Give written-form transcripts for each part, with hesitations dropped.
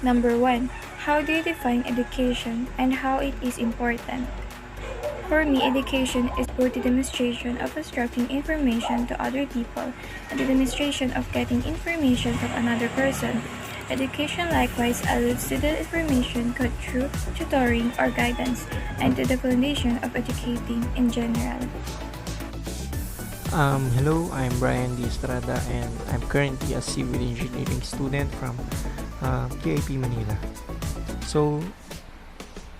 Number 1. How do you define education and how it is important? For me, education is both the demonstration of extracting information to other people and the demonstration of getting information from another person. Education likewise alludes to the information got through tutoring or guidance and to the foundation of educating in general. Hello, I'm Brian D. Estrada and I'm currently a civil engineering student from QIP Manila. So,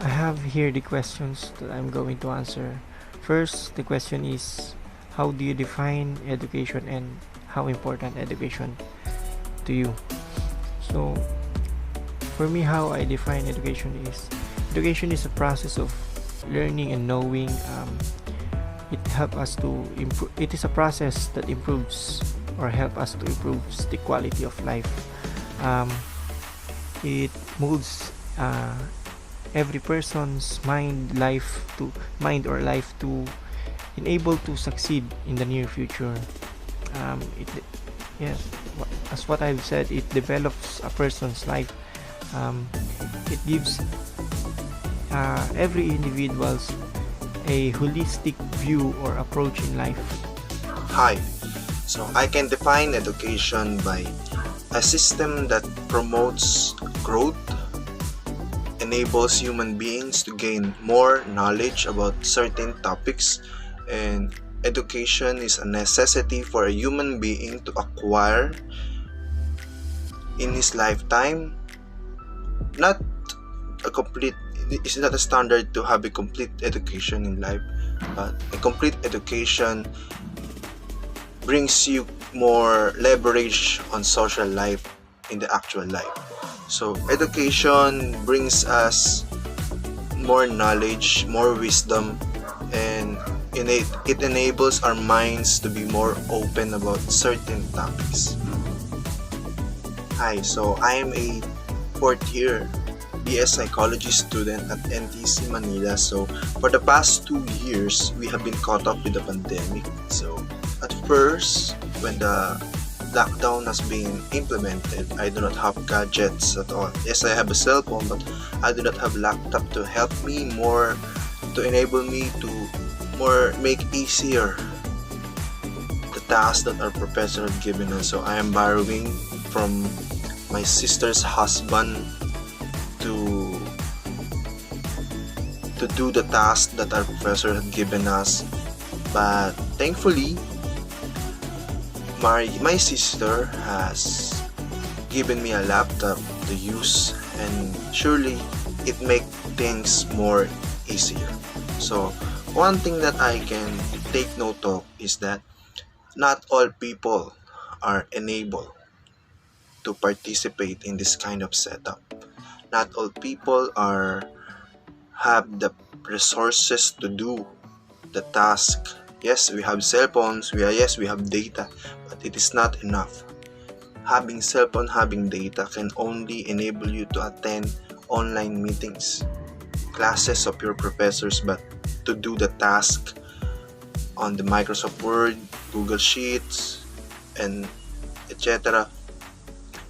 I have here the questions that I'm going to answer. First, the question is, how do you define education and how important education to you? So, for me, how I define education is a process of learning and knowing. It help us to improve. It is a process that improves or help us to improve the quality of life. Um, it molds every person's mind or life to enable to succeed in the near future. It yes, as what I've said, it develops a person's life. It gives every individual's a holistic view or approach in life. Hi. So I can define education by a system that promotes growth, enables human beings to gain more knowledge about certain topics, and education is a necessity for a human being to acquire in his lifetime. Not a complete It's not a standard to have a complete education in life, but a complete education brings you more leverage on social life in the actual life. So education brings us more knowledge, more wisdom, and it enables our minds to be more open about certain topics. Hi, so I am a fourth year BS Psychology student at NTC Manila. So for the past 2 years, we have been caught up with the pandemic. So at first, when the lockdown has been implemented, I do not have gadgets at all. Yes, I have a cell phone, but I do not have laptop to help me more, to enable me to more make easier the tasks that our professor had given us. So I am borrowing from my sister's husband to do the task that our professor had given us. But thankfully, my sister has given me a laptop to use, and surely it make things more easier. So one thing that I can take note of is that not all people are enabled to participate in this kind of setup. Not all people have the resources to do the task. Yes, we have cell phones, we have data, but it is not enough. Having cell phone, having data can only enable you to attend online meetings, classes of your professors, but to do the task on the Microsoft Word, Google Sheets, and etc.,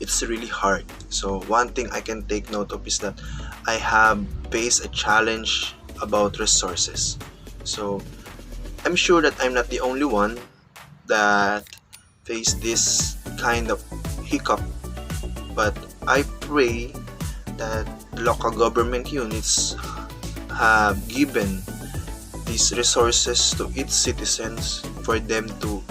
it's really hard. So one thing I can take note of is that I have faced a challenge about resources. So I'm sure that I'm not the only one that faced this kind of hiccup, but I pray that local government units have given these resources to its citizens for them to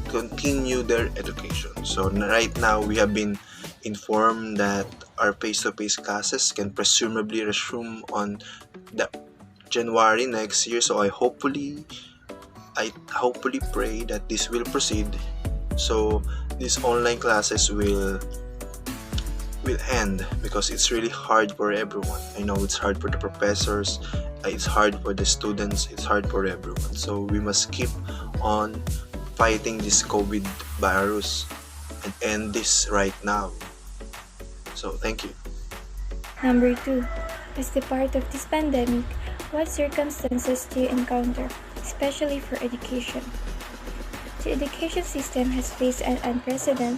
continue their education. So right now we have been informed that our face-to-face classes can presumably resume on the January next year. So I hopefully pray that this will proceed. So these online classes will end, because it's really hard for everyone. I know it's hard for the professors, it's hard for the students, it's hard for everyone. So we must keep on fighting this COVID virus and end this right now. So thank you. Number 2. As the part of this pandemic, what circumstances do you encounter, especially for education? The education system has faced an unprecedented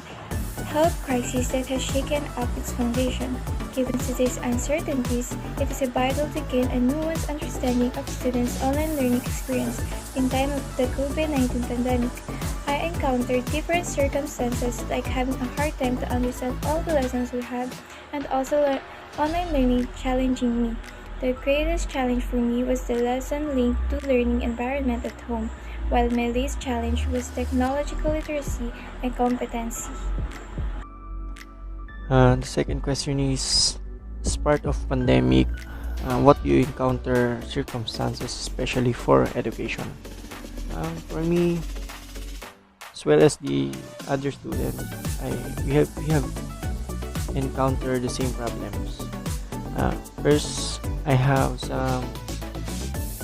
health crisis that has shaken up its foundation. Given today's uncertainties, it is vital to gain a nuanced understanding of students' online learning experience. In time of the COVID-19 pandemic, I encountered different circumstances like having a hard time to understand all the lessons we had and also online learning challenging me. The greatest challenge for me was the lesson linked to learning environment at home, while my least challenge was technological literacy and competency. The second question is, as part of pandemic, what do you encounter circumstances, especially for education? For me, as well as the other students, we have encountered the same problems. First, I have some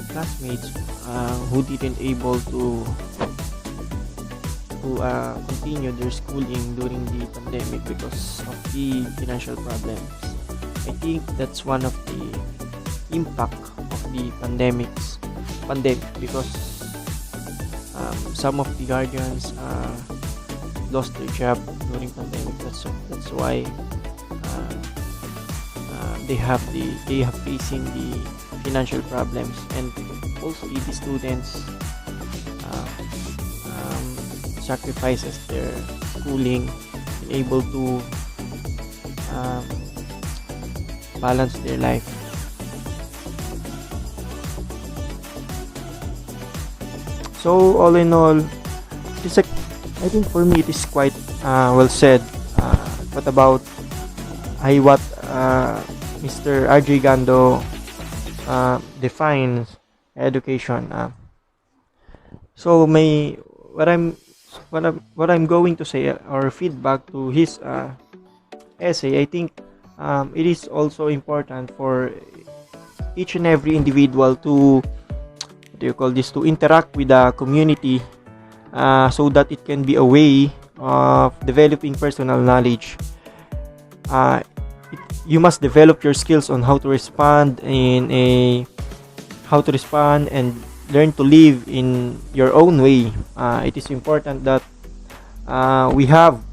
classmates who didn't able to continue their schooling during the pandemic because of the financial problems. I think that's one of the impact of the pandemic because some of the guardians lost their job during pandemic. That's why they have facing the financial problems, and also the students sacrifices their schooling, able to balance their life. So all in all, I think for me it is quite well said. What about what Mr. RJ Gando defines education? So what I'm going to say or feedback to his essay, I think it is also important for each and every individual to to interact with the community, so that it can be a way of developing personal knowledge. You must develop your skills on how to respond and learn to live in your own way. It is important that we have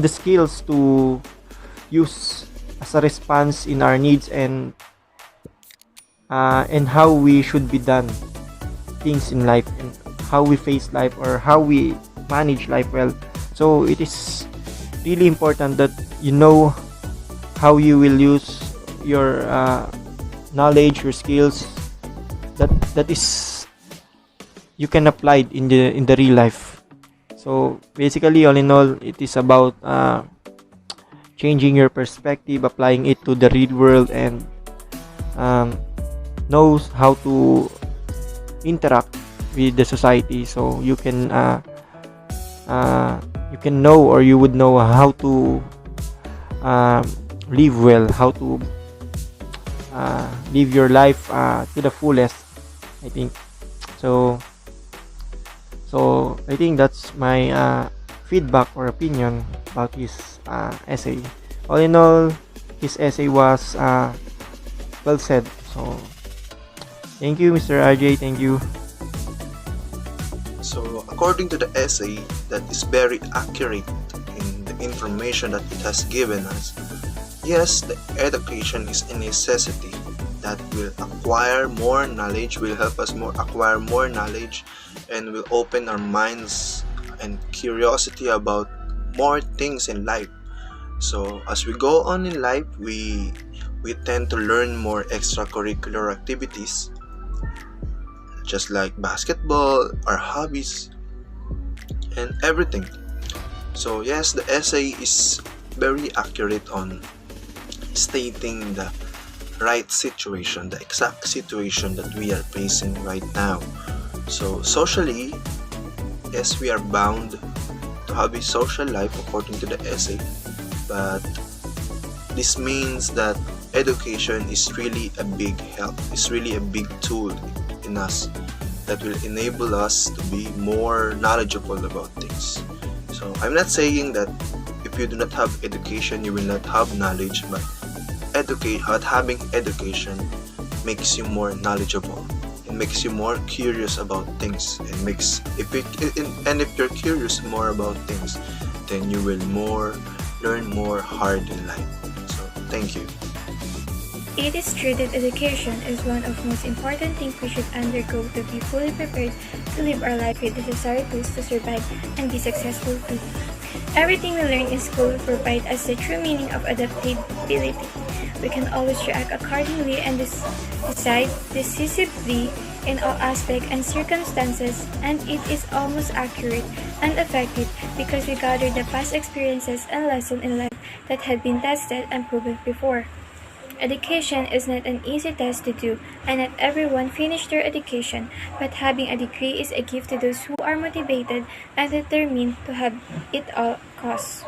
the skills to use as a response in our needs and how we should be done things in life, and how we face life or how we manage life well. So it is really important that you know how you will use your knowledge, your skills, that is you can apply in the real life. So basically, all in all, it is about changing your perspective, applying it to the real world, and knows how to interact with the society. So you can know, or you would know how to live well, how to live your life to the fullest, I think. So I think that's my feedback or opinion about his essay. All in all, his essay was well said. So thank you, Mr. RJ. Thank you. So, according to the essay, that is very accurate in the information that it has given us. Yes, the education is a necessity that will acquire more knowledge, will help us acquire more knowledge, and will open our minds and curiosity about more things in life. So, as we go on in life, we tend to learn more extracurricular activities, just like basketball, our hobbies, and everything. So yes, the essay is very accurate on stating the right situation, the exact situation that we are facing right now. So socially, yes, we are bound to have a social life according to the essay, but this means that education is really a big help, it's really a big tool in us that will enable us to be more knowledgeable about things. So I'm not saying that if you do not have education, you will not have knowledge, but having education makes you more knowledgeable. It makes you more curious about things. If you're curious more about things, then you will more learn more hard in life. So, thank you. It is true that education is one of the most important things we should undergo to be fully prepared to live our life with the necessary tools to survive and be successful too. Everything we learn in school will provide us the true meaning of adaptability. We can always react accordingly and decide decisively in all aspects and circumstances, and it is almost accurate and effective because we gather the past experiences and lessons in life that had been tested and proven before. Education is not an easy task to do, and not everyone finishes their education, but having a degree is a gift to those who are motivated and determined to have it all costs.